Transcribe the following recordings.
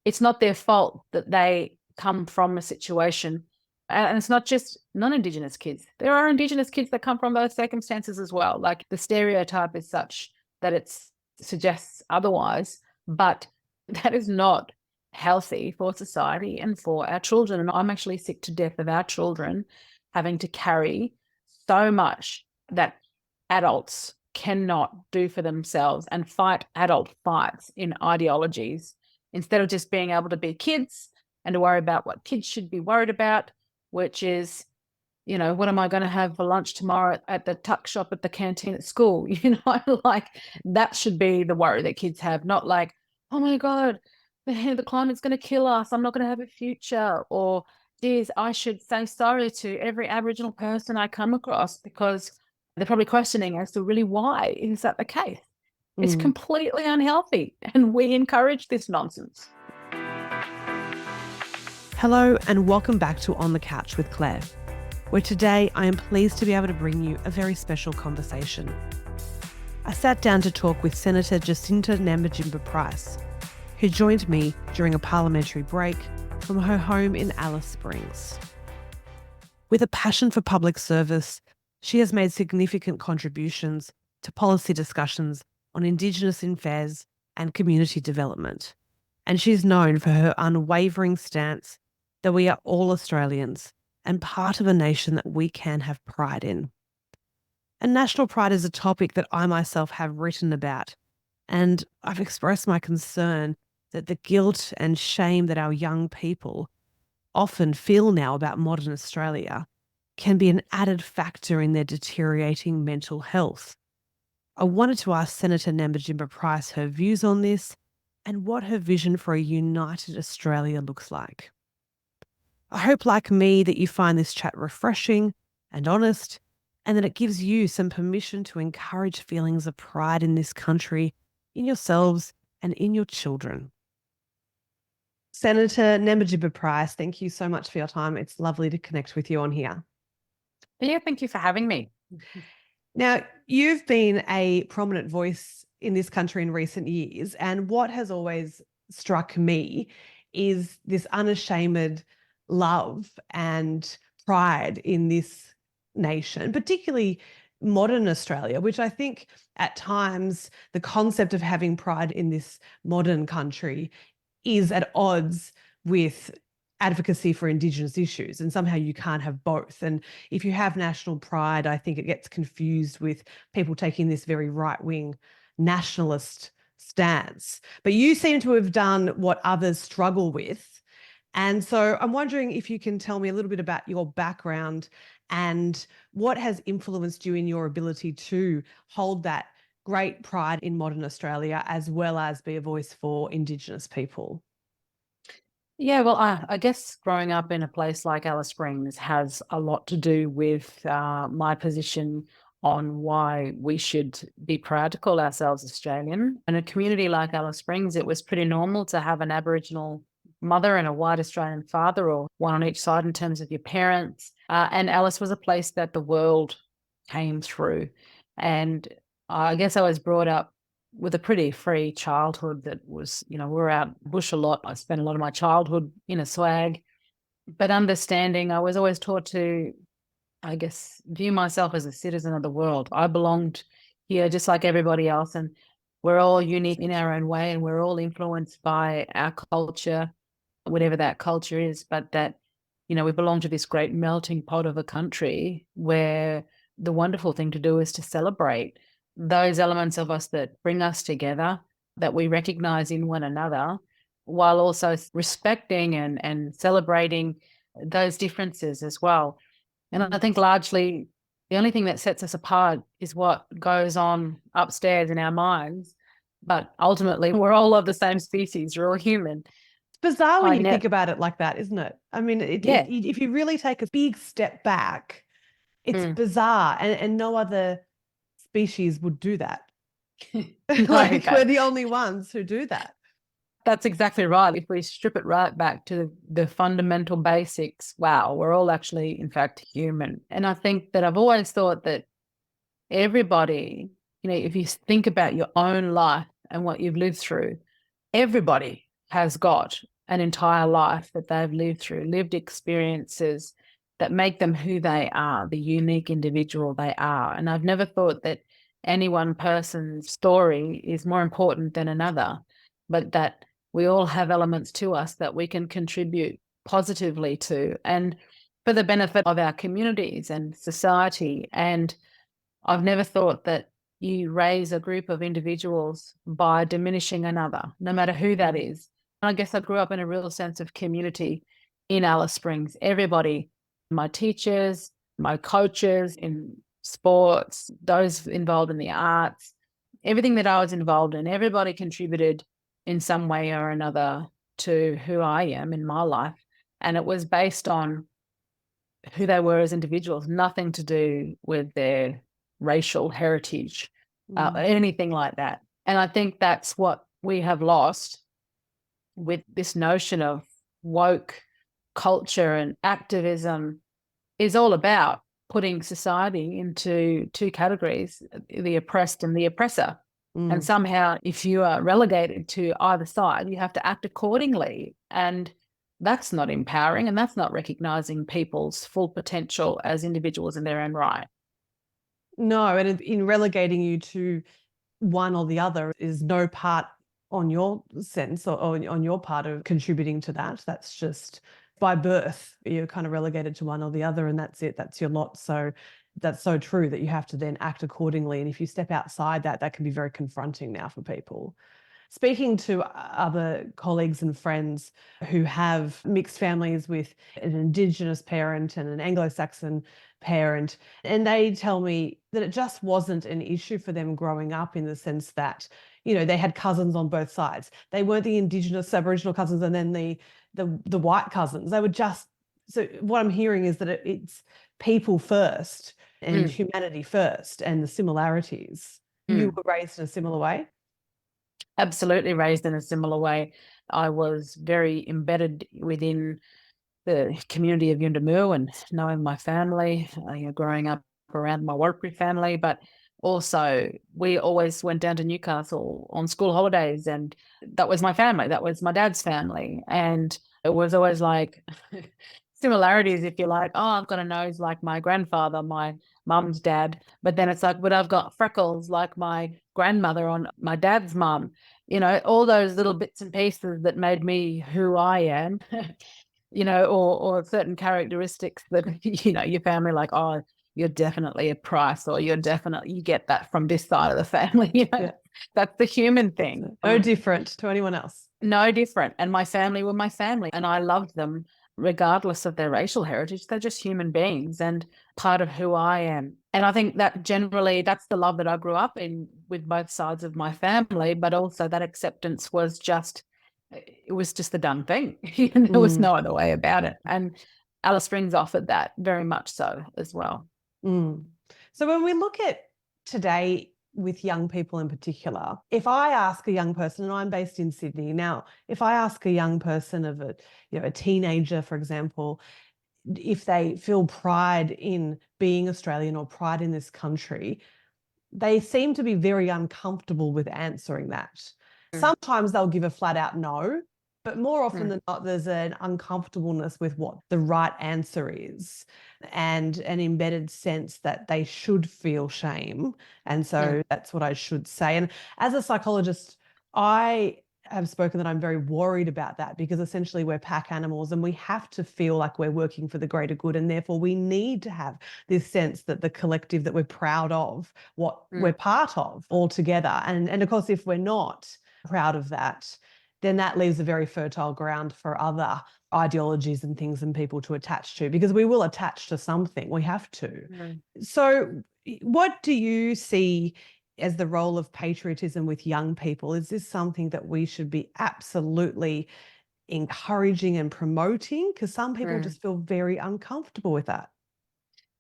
it's not their fault that they come from a situation. And it's not just non-Indigenous kids. There are Indigenous kids that come from those circumstances as well. Like the stereotype is such that it suggests otherwise, but that is not healthy for society and for our children. And I'm actually sick to death of our children having to carry so much that adults cannot do for themselves and fight adult fights in ideologies instead of just being able to be kids and to worry about what kids should be worried about, which is, what am I going to have for lunch tomorrow at the tuck shop at the canteen at school? Like that should be the worry that kids have, not like, oh my God, the climate's going to kill us. I'm not going to have a future. Or, geez, I should say sorry to every Aboriginal person I come across because they're probably questioning as to really why is that the case. It's completely unhealthy, and we encourage this nonsense. Hello and welcome back to On the Couch with Clare, where today I am pleased to be able to bring you a very special conversation. I sat down to talk with Senator Jacinta Nampijinpa Price, who joined me during a parliamentary break from her home in Alice Springs. With a passion for public service, she has made significant contributions to policy discussions on Indigenous affairs and community development, and she's known for her unwavering stance that we are all Australians and part of a nation that we can have pride in. And national pride is a topic that I myself have written about, and I've expressed my concern that the guilt and shame that our young people often feel now about modern Australia can be an added factor in their deteriorating mental health. I wanted to ask Senator Nampijinpa Price her views on this and what her vision for a united Australia looks like. I hope, like me, that you find this chat refreshing and honest, and that it gives you some permission to encourage feelings of pride in this country, in yourselves and in your children. Senator Nampijinpa Price, thank you so much for your time. It's lovely to connect with you on here. Yeah, thank you for having me. Now, you've been a prominent voice in this country in recent years, and what has always struck me is this unashamed love and pride in this nation, particularly modern Australia, which I think at times the concept of having pride in this modern country is at odds with advocacy for Indigenous issues, and somehow you can't have both. And if you have national pride, I think it gets confused with people taking this very right-wing nationalist stance. But you seem to have done what others struggle with. And so I'm wondering if you can tell me a little bit about your background and what has influenced you in your ability to hold that great pride in modern Australia, as well as be a voice for Indigenous people. Yeah, well, I guess growing up in a place like Alice Springs has a lot to do with my position on why we should be proud to call ourselves Australian. In a community like Alice Springs, it was pretty normal to have an Aboriginal mother and a white Australian father, or one on each side in terms of your parents. And Alice was a place that the world came through. And I guess I was brought up with a pretty free childhood that was, we were out bush a lot. I spent a lot of my childhood in a swag, but understanding, I was always taught to, I guess, view myself as a citizen of the world. I belonged here just like everybody else, and we're all unique in our own way, and we're all influenced by our culture, whatever that culture is, but that, we belong to this great melting pot of a country where the wonderful thing to do is to celebrate those elements of us that bring us together, that we recognize in one another, while also respecting and celebrating those differences as well. And I think largely the only thing that sets us apart is what goes on upstairs in our minds. But ultimately, we're all of the same species. We're all human. It's bizarre when you think about it like that, isn't it? I mean, if you really take a big step back, it's bizarre, and no other species would do that. Like, we're the only ones who do that. That's exactly right. If we strip it right back to the fundamental basics, wow, we're all actually, in fact, human. And I think that I've always thought that everybody, if you think about your own life and what you've lived through, everybody has got an entire life that they've lived through, lived experiences that make them who they are, the unique individual they are. And I've never thought that any one person's story is more important than another, but that we all have elements to us that we can contribute positively to and for the benefit of our communities and society. And I've never thought that you raise a group of individuals by diminishing another, no matter who that is. I guess I grew up in a real sense of community in Alice Springs. Everybody, my teachers, my coaches in sports, those involved in the arts, everything that I was involved in, everybody contributed in some way or another to who I am in my life. And it was based on who they were as individuals, nothing to do with their racial heritage, anything like that. And I think that's what we have lost with this notion of woke culture and activism is all about putting society into two categories, the oppressed and the oppressor. And somehow, if you are relegated to either side, you have to act accordingly. And that's not empowering, and that's not recognizing people's full potential as individuals in their own right. No, and in relegating you to one or the other is no part on your sense or on your part of contributing to that. That's just by birth, you're kind of relegated to one or the other, and that's it. That's your lot. So that's so true that you have to then act accordingly. And if you step outside that, that can be very confronting now for people. Speaking to other colleagues and friends who have mixed families with an Indigenous parent and an Anglo-Saxon parent, and they tell me that it just wasn't an issue for them growing up, in the sense that, you know, they had cousins on both sides. They weren't the Indigenous Aboriginal cousins and then the white cousins. They were just, so what I'm hearing is that it's people first and humanity first, and the similarities. You were raised in a similar way? Absolutely raised in a similar way. I was very embedded within the community of Yuendamu and knowing my family, growing up around my Warrapuri family, but also we always went down to Newcastle on school holidays, and that was my family. That was my dad's family. And it was always like similarities, if you like. Oh, I've got a nose like my grandfather, my mum's dad. But then it's like, but I've got freckles like my grandmother on my dad's mum. All those little bits and pieces that made me who I am, or certain characteristics that, your family, like, oh, you're definitely a Price, or you get that from this side of the family. Yeah. That's the human thing. No different to anyone else. No different. And my family were my family, and I loved them regardless of their racial heritage. They're just human beings and part of who I am. And I think that generally that's the love that I grew up in with both sides of my family, but also that acceptance was just the done thing. There was no other way about it. And Alice Springs offered that very much so as well. So when we look at today with young people in particular, if I ask a young person, and I'm based in Sydney now, if I ask a young person of a teenager, for example, if they feel pride in being Australian or pride in this country, they seem to be very uncomfortable with answering that. Sometimes they'll give a flat out no, but more often than not, there's an uncomfortableness with what the right answer is, and an embedded sense that they should feel shame. And so that's what I should say. And as a psychologist, I have spoken that I'm very worried about that, because essentially we're pack animals and we have to feel like we're working for the greater good. And therefore we need to have this sense that the collective that we're proud of, what we're part of all together. And of course, if we're not proud of that, then that leaves a very fertile ground for other ideologies and things and people to attach to, because we will attach to something. We have to. So what do you see as the role of patriotism with young people? Is this something that we should be absolutely encouraging and promoting? Because some people just feel very uncomfortable with that.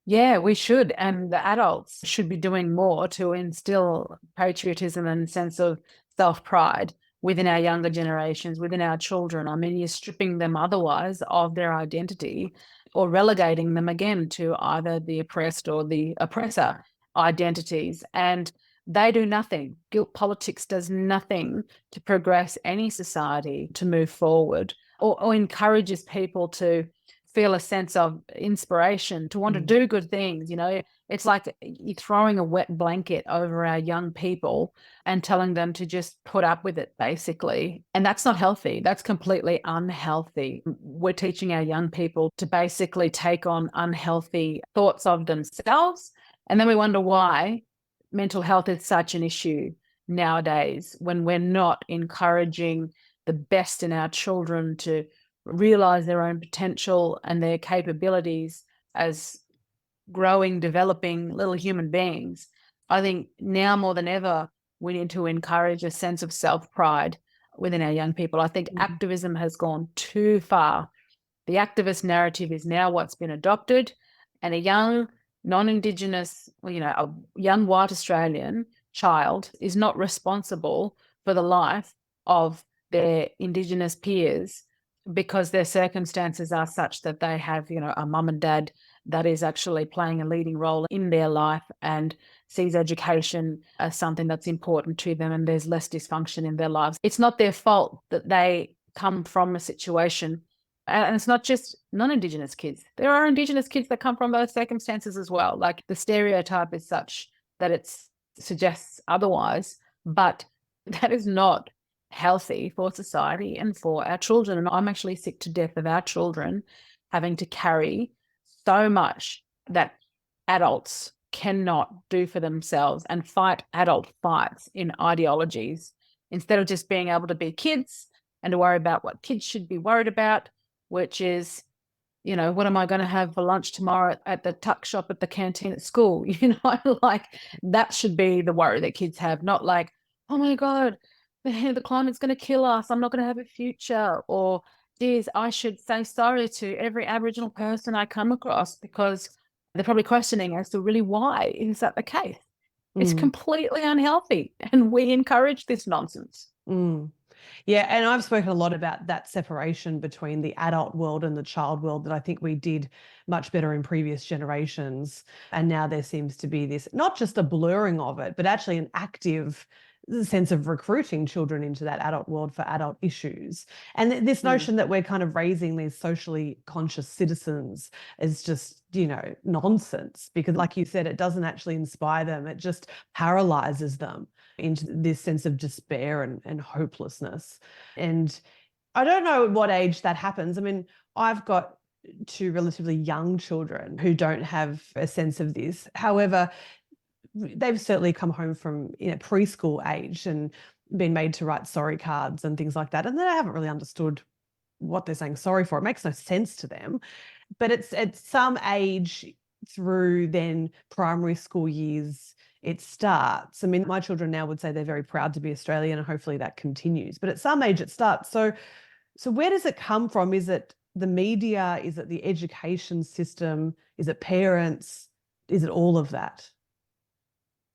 Yeah, we should. And the adults should be doing more to instill patriotism and sense of self-pride within our younger generations, within our children. I mean, you're stripping them otherwise of their identity, or relegating them again to either the oppressed or the oppressor identities. And they do nothing. Guilt politics does nothing to progress any society to move forward, or encourages people to feel a sense of inspiration, to want to do good things. It's like you're throwing a wet blanket over our young people and telling them to just put up with it, basically. And that's not healthy. That's completely unhealthy. We're teaching our young people to basically take on unhealthy thoughts of themselves. And then we wonder why mental health is such an issue nowadays, when we're not encouraging the best in our children to realize their own potential and their capabilities as growing, developing little human beings. I think now more than ever, we need to encourage a sense of self-pride within our young people. I think activism has gone too far. The activist narrative is now what's been adopted, and a young non-Indigenous, a young white Australian child is not responsible for the life of their Indigenous peers, because their circumstances are such that they have, a mum and dad that is actually playing a leading role in their life and sees education as something that's important to them, and there's less dysfunction in their lives. It's not their fault that they come from a situation. And it's not just non-Indigenous kids. There are Indigenous kids that come from those circumstances as well. Like, the stereotype is such that it suggests otherwise, but that is not healthy for society and for our children. And I'm actually sick to death of our children having to carry so much that adults cannot do for themselves and fight adult fights in ideologies, instead of just being able to be kids and to worry about what kids should be worried about, which is, what am I going to have for lunch tomorrow at the tuck shop at the canteen at school? Like, that should be the worry that kids have, not like, oh my God, the climate's going to kill us, I'm not going to have a future, or, geez, I should say sorry to every Aboriginal person I come across, because they're probably questioning as to really why is that the case. It's completely unhealthy, and we encourage this nonsense. Yeah, and I've spoken a lot about that separation between the adult world and the child world that I think we did much better in previous generations. And now there seems to be this, not just a blurring of it, but actually an active sense of recruiting children into that adult world for adult issues. And this notion that we're kind of raising these socially conscious citizens is just, nonsense, because like you said, it doesn't actually inspire them. It just paralyzes them into this sense of despair and hopelessness. And I don't know at what age that happens. I mean, I've got two relatively young children who don't have a sense of this. However, they've certainly come home from preschool age and been made to write sorry cards and things like that. And they haven't really understood what they're saying sorry for. It makes no sense to them. But it's at some age through then primary school years, it starts. I mean, my children now would say they're very proud to be Australian, and hopefully that continues. But at some age it starts. So where does it come from? Is it the media? Is it the education system? Is it parents? Is it all of that?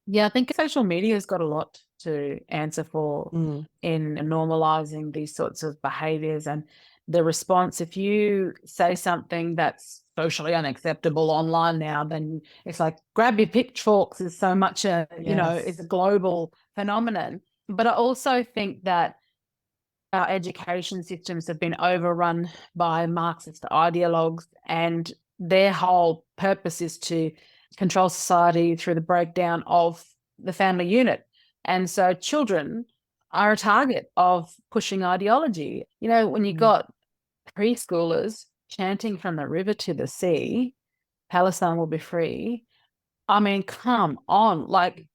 Yeah, I think social media has got a lot to answer for in normalizing these sorts of behaviors, and the response. If you say something that's socially unacceptable online now, then it's like, grab your pitchforks is so much is a global phenomenon. But I also think that our education systems have been overrun by Marxist ideologues, and their whole purpose is to control society through the breakdown of the family unit. And so children are a target of pushing ideology. When you got preschoolers chanting from the river to the sea, Palestine will be free. I mean, come on. Like,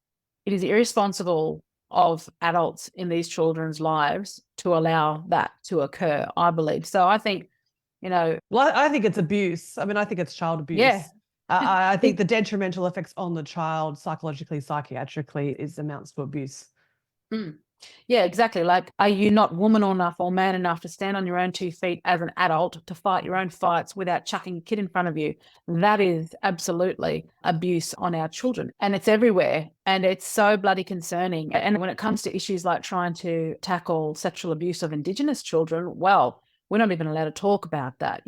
it is irresponsible of adults in these children's lives to allow that to occur, I believe. So I think, Well, I think it's abuse. I mean, I think it's child abuse. Yeah. I think the detrimental effects on the child psychologically, psychiatrically amounts to abuse. Yeah, exactly. Like, are you not woman enough or man enough to stand on your own 2 feet as an adult to fight your own fights without chucking a kid in front of you? That is absolutely abuse on our children, and it's everywhere, and it's so bloody concerning. And when it comes to issues like trying to tackle sexual abuse of Indigenous children, well, we're not even allowed to talk about that.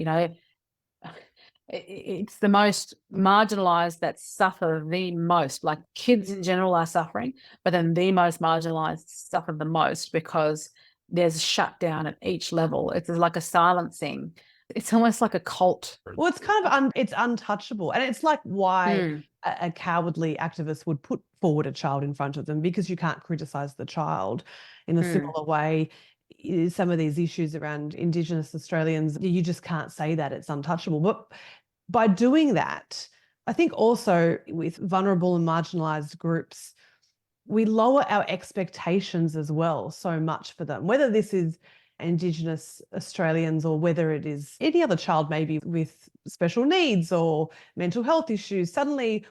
It's the most marginalized that suffer the most. Like kids in general are suffering, but then the most marginalized suffer the most because there's shutdown at each level. It's like a silencing. It's almost like a cult. Well, it's kind of it's untouchable, and it's like why Mm, a cowardly activist would put forward a child in front of them, because you can't criticize the child. In a mm, similar way, some of these issues around Indigenous Australians, you just can't say that it's untouchable. But by doing that, I think also with vulnerable and marginalized groups, we lower our expectations as well so much for them, whether this is Indigenous Australians or whether it is any other child, maybe with special needs or mental health issues. Suddenly,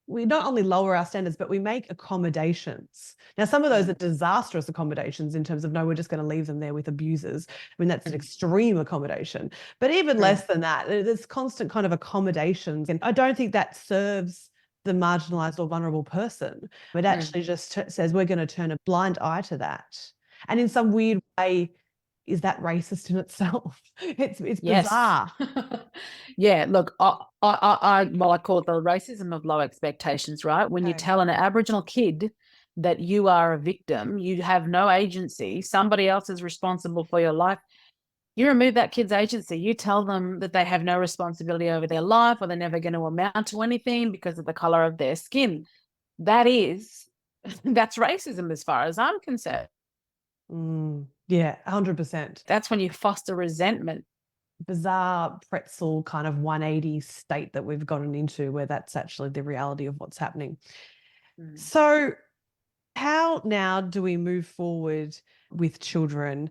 we not only lower our standards, but we make accommodations. Now, some of those are disastrous accommodations in terms of, no, we're just going to leave them there with abusers. I mean, that's an extreme accommodation. But even less than that, there's constant kind of accommodations. And I don't think that serves the marginalized or vulnerable person. It actually just says we're going to turn a blind eye to that. And in some weird way, is that racist in itself? It's yes. bizarre. Yeah, look, I call it the racism of low expectations, right? When you Okay. tell an Aboriginal kid that you are a victim, you have no agency, somebody else is responsible for your life, you remove that kid's agency. You tell them that they have no responsibility over their life or they're never going to amount to anything because of the color of their skin. That is, that's racism as far as I'm concerned. Yeah, 100%. That's when you foster resentment. Bizarre pretzel kind of 180 state that we've gotten into, where that's actually the reality of what's happening. So how now do we move forward with children,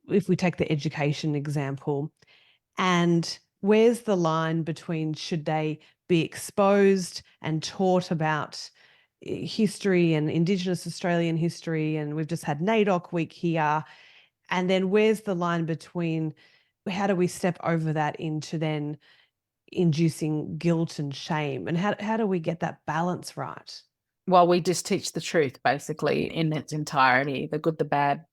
if we take the education example, and where's the line between should they be exposed and taught about history and Indigenous Australian history, and we've just had NAIDOC week here, and then where's the line between how do we step over that into then inducing guilt and shame, and how do we get that balance right? Well, we just teach the truth basically in its entirety, the good, the bad,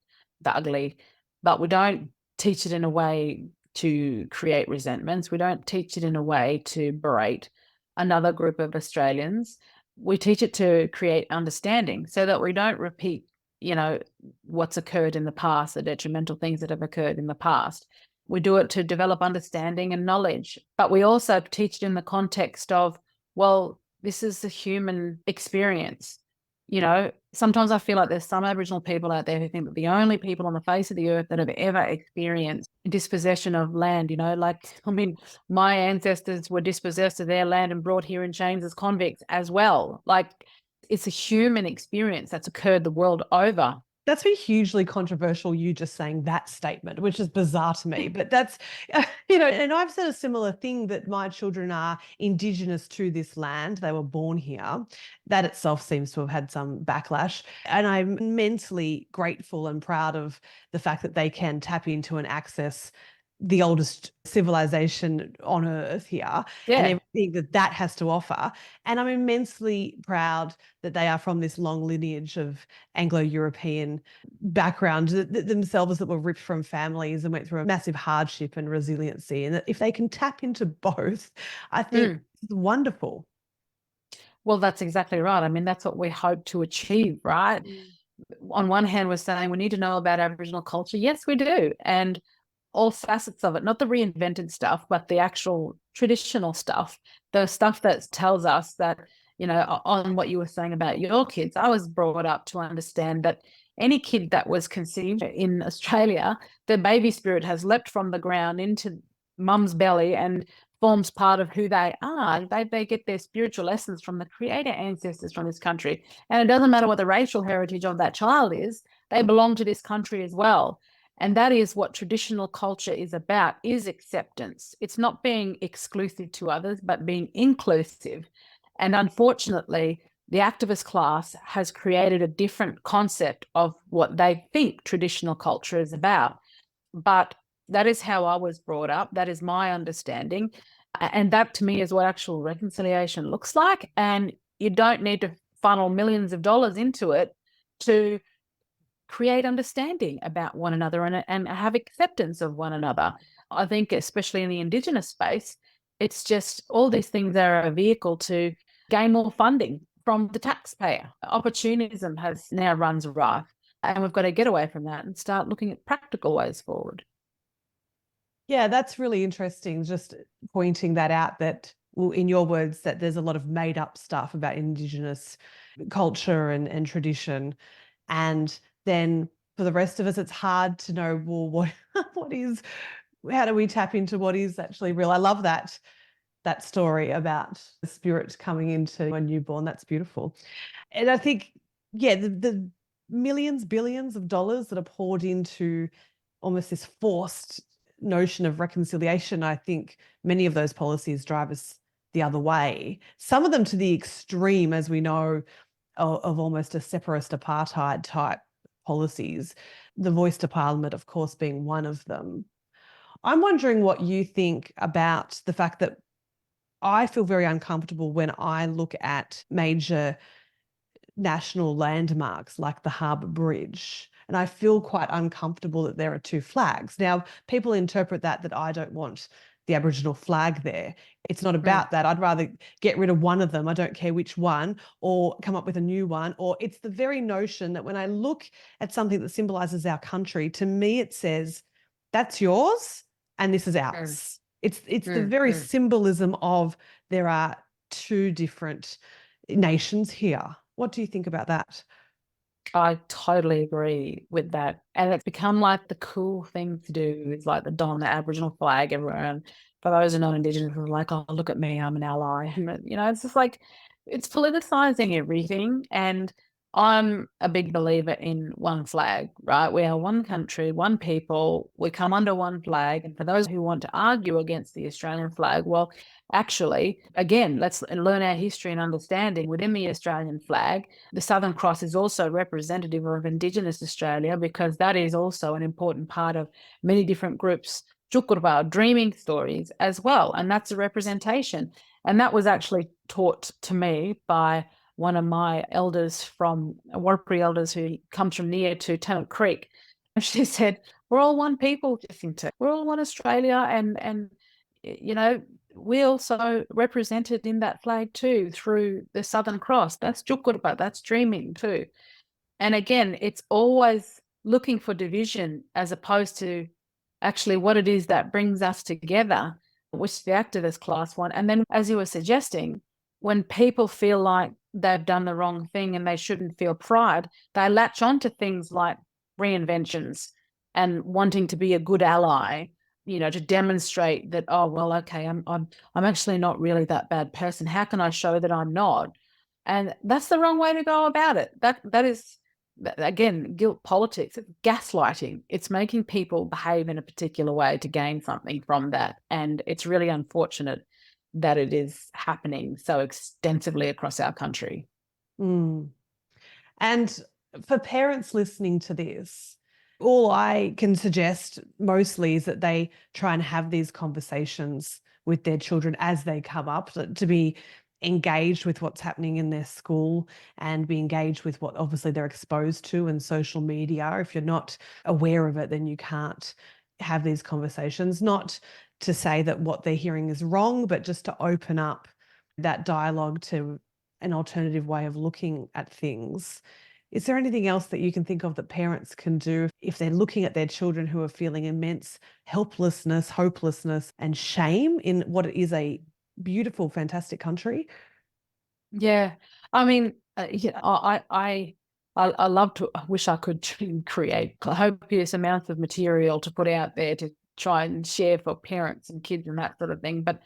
the ugly, but we don't teach it in a way to create resentments. We don't teach it in a way to berate another group of Australians. We teach it to create understanding so that we don't repeat, what's occurred in the past, the detrimental things that have occurred in the past. We do it to develop understanding and knowledge, but we also teach it in the context of, well, this is a human experience. Sometimes I feel like there's some Aboriginal people out there who think that the only people on the face of the earth that have ever experienced dispossession of land, my ancestors were dispossessed of their land and brought here in chains as convicts as well. Like, it's a human experience that's occurred the world over. That's been hugely controversial, you just saying that statement, which is bizarre to me. But that's, and I've said a similar thing, that my children are Indigenous to this land. They were born here. That itself seems to have had some backlash. And I'm immensely grateful and proud of the fact that they can tap into and access the oldest civilization on earth here, and everything that has to offer. And I'm immensely proud that they are from this long lineage of Anglo-European background themselves, that were ripped from families and went through a massive hardship and resiliency. And that if they can tap into both, I think it's wonderful. Well, that's exactly right. I mean, that's what we hope to achieve, right? On one hand, we're saying we need to know about Aboriginal culture. Yes, we do. And all facets of it, not the reinvented stuff, but the actual traditional stuff, the stuff that tells us that, on what you were saying about your kids, I was brought up to understand that any kid that was conceived in Australia, the baby spirit has leapt from the ground into mum's belly and forms part of who they are. They get their spiritual lessons from the creator ancestors from this country. And it doesn't matter what the racial heritage of that child is, they belong to this country as well. And that is what traditional culture is about, is acceptance. It's not being exclusive to others, but being inclusive. And unfortunately, the activist class has created a different concept of what they think traditional culture is about. But that is how I was brought up. That is my understanding. And that to me is what actual reconciliation looks like. And you don't need to funnel millions of dollars into it to create understanding about one another and have acceptance of one another. I think, especially in the Indigenous space, it's just all these things are a vehicle to gain more funding from the taxpayer. Opportunism has now runs rife, and we've got to get away from that and start looking at practical ways forward. Yeah, that's really interesting. Just pointing that out that, well, in your words, that there's a lot of made up stuff about Indigenous culture and tradition. And then for the rest of us, it's hard to know, well, what is, how do we tap into what is actually real? I love that story about the spirit coming into a newborn. That's beautiful. And I think, yeah, the millions, billions of dollars that are poured into almost this forced notion of reconciliation, I think many of those policies drive us the other way. Some of them to the extreme, as we know, of almost a separatist apartheid type policies, the voice to parliament, of course, being one of them. I'm wondering what you think about the fact that I feel very uncomfortable when I look at major national landmarks like the Harbour Bridge. And I feel quite uncomfortable that there are two flags. Now, people interpret that I don't want the Aboriginal flag there. It's not about that. I'd rather get rid of one of them. I don't care which one, or come up with a new one. Or it's the very notion that when I look at something that symbolises our country, to me it says, that's yours and this is ours. It's the very symbolism of there are two different nations here. What do you think about that? I totally agree with that. And it's become like the cool thing to do is like the don the Aboriginal flag everywhere. And for those who are not Indigenous, who are like, oh, look at me, I'm an ally. You know, it's just like, it's politicizing everything. And I'm a big believer in one flag, right? We are one country, one people. We come under one flag. And for those who want to argue against the Australian flag, well, actually, again, let's learn our history and understanding. Within the Australian flag, the Southern Cross is also representative of Indigenous Australia, because that is also an important part of many different groups' Tjukurpa dreaming stories as well. And that's a representation. And that was actually taught to me by one of my elders from Warlpiri elders who comes from near to Tennant Creek. And she said, we're all one people, Jacinta. We're all one Australia. And you know, we also represented in that flag too through the Southern Cross. That's Tjukurpa, that's dreaming too. And again, it's always looking for division as opposed to actually what it is that brings us together, which the activist class want. And then, as you were suggesting, when people feel like they've done the wrong thing and they shouldn't feel pride, they latch onto things like reinventions and wanting to be a good ally, you know, to demonstrate that, oh, well, okay, I'm actually not really that bad person. How can I show that I'm not? And that's the wrong way to go about it. That is, again, guilt politics. It's gaslighting. It's making people behave in a particular way to gain something from that. And it's really unfortunate that it is happening so extensively across our country. Mm. And for parents listening to this, all I can suggest mostly is that they try and have these conversations with their children as they come up, to be engaged with what's happening in their school and be engaged with what obviously they're exposed to in social media. If you're not aware of it, then you can't have these conversations. Not to say that what they're hearing is wrong, but just to open up that dialogue to an alternative way of looking at things. Is there anything else that you can think of that parents can do if they're looking at their children who are feeling immense helplessness, hopelessness, and shame in what is a beautiful, fantastic country? Yeah, I mean, I love to. I wish I could create copious amounts of material to put out there to try and share for parents and kids and that sort of thing. But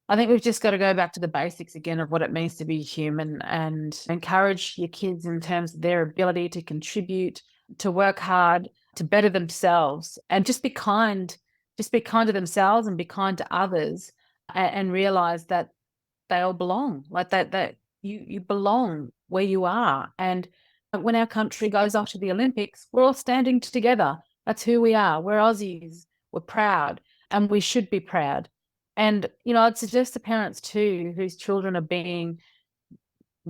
I think we've just got to go back to the basics again of what it means to be human and encourage your kids in terms of their ability to contribute, to work hard, to better themselves, and just be kind. Just be kind to themselves and be kind to others, and realize that they all belong, like that you belong where you are. And when our country goes off to the Olympics, we're all standing together. That's who we are. We're Aussies. We're proud, and we should be proud. And you know, I'd suggest to parents too whose children are being,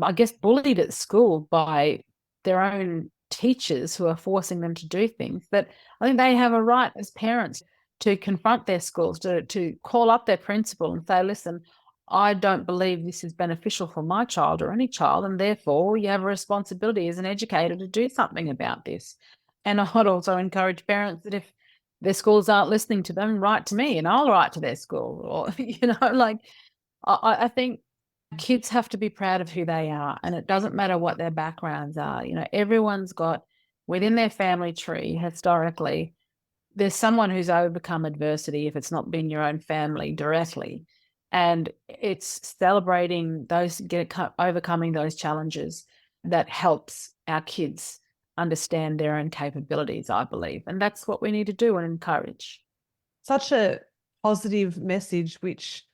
I guess, bullied at school by their own teachers who are forcing them to do things, that I think they have a right as parents to confront their schools, to call up their principal and say, listen, I don't believe this is beneficial for my child or any child, and therefore you have a responsibility as an educator to do something about this. And I would also encourage parents that if their schools aren't listening to them, write to me and I'll write to their school. Or, like I think kids have to be proud of who they are, and it doesn't matter what their backgrounds are. Everyone's got within their family tree historically, there's someone who's overcome adversity if it's not been your own family directly. And it's celebrating overcoming those challenges that helps our kids understand their own capabilities, I believe. And that's what we need to do and encourage. Such a positive message, which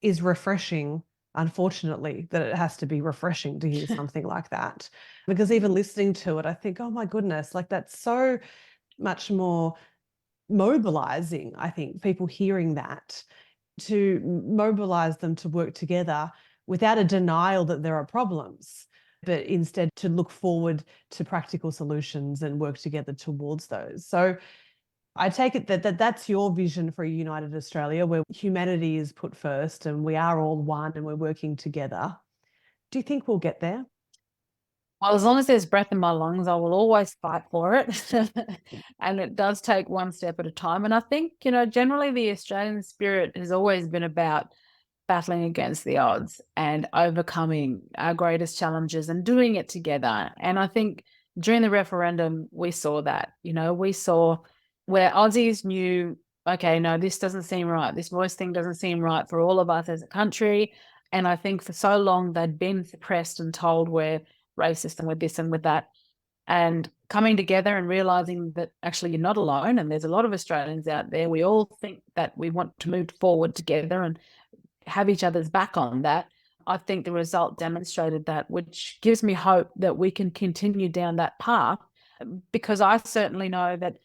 is refreshing, unfortunately, that it has to be refreshing to hear something like that. Because even listening to it, I think, oh my goodness, like that's so much more mobilizing, I think, people hearing that, to mobilize them to work together without a denial that there are problems, but instead to look forward to practical solutions and work together towards those. So I take it that that's your vision for a united Australia, where humanity is put first and we are all one and we're working together. Do you think we'll get there? Well, as long as there's breath in my lungs, I will always fight for it. And it does take one step at a time. And I think, generally the Australian spirit has always been about battling against the odds and overcoming our greatest challenges and doing it together. And I think during the referendum, we saw that. We saw where Aussies knew, okay, no, this doesn't seem right. This voice thing doesn't seem right for all of us as a country. And I think for so long they'd been suppressed and told we're racist and with this and with that. And coming together and realizing that actually you're not alone, and there's a lot of Australians out there. We all think that we want to move forward together and have each other's back on that. I think the result demonstrated that, which gives me hope that we can continue down that path, because I certainly know that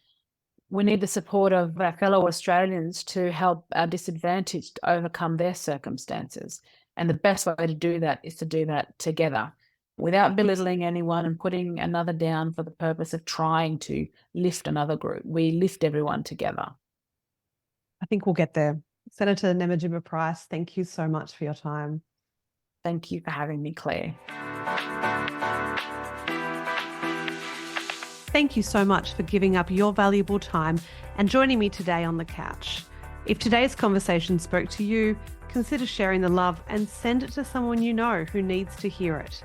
we need the support of our fellow Australians to help our disadvantaged overcome their circumstances. And the best way to do that is to do that together without belittling anyone and putting another down for the purpose of trying to lift another group. We lift everyone together. I think we'll get there. Senator Nampijinpa Price, thank you so much for your time. Thank you for having me, Claire. Thank you so much for giving up your valuable time and joining me today on the couch. If today's conversation spoke to you, consider sharing the love and send it to someone you know who needs to hear it.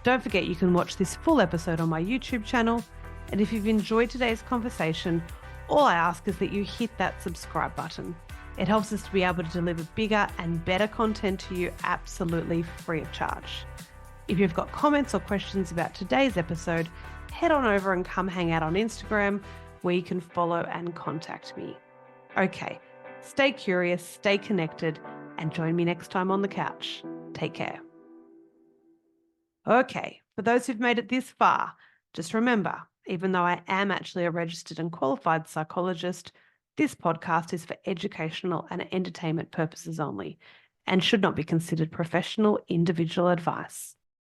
Don't forget you can watch this full episode on my YouTube channel. And if you've enjoyed today's conversation, all I ask is that you hit that subscribe button. It helps us to be able to deliver bigger and better content to you absolutely free of charge. If you've got comments or questions about today's episode, head on over and come hang out on Instagram, where you can follow and contact me. Okay, stay curious, stay connected, and join me next time on the couch. Take care. Okay, for those who've made it this far, just remember, even though I am actually a registered and qualified psychologist, this podcast is for educational and entertainment purposes only and should not be considered professional individual advice.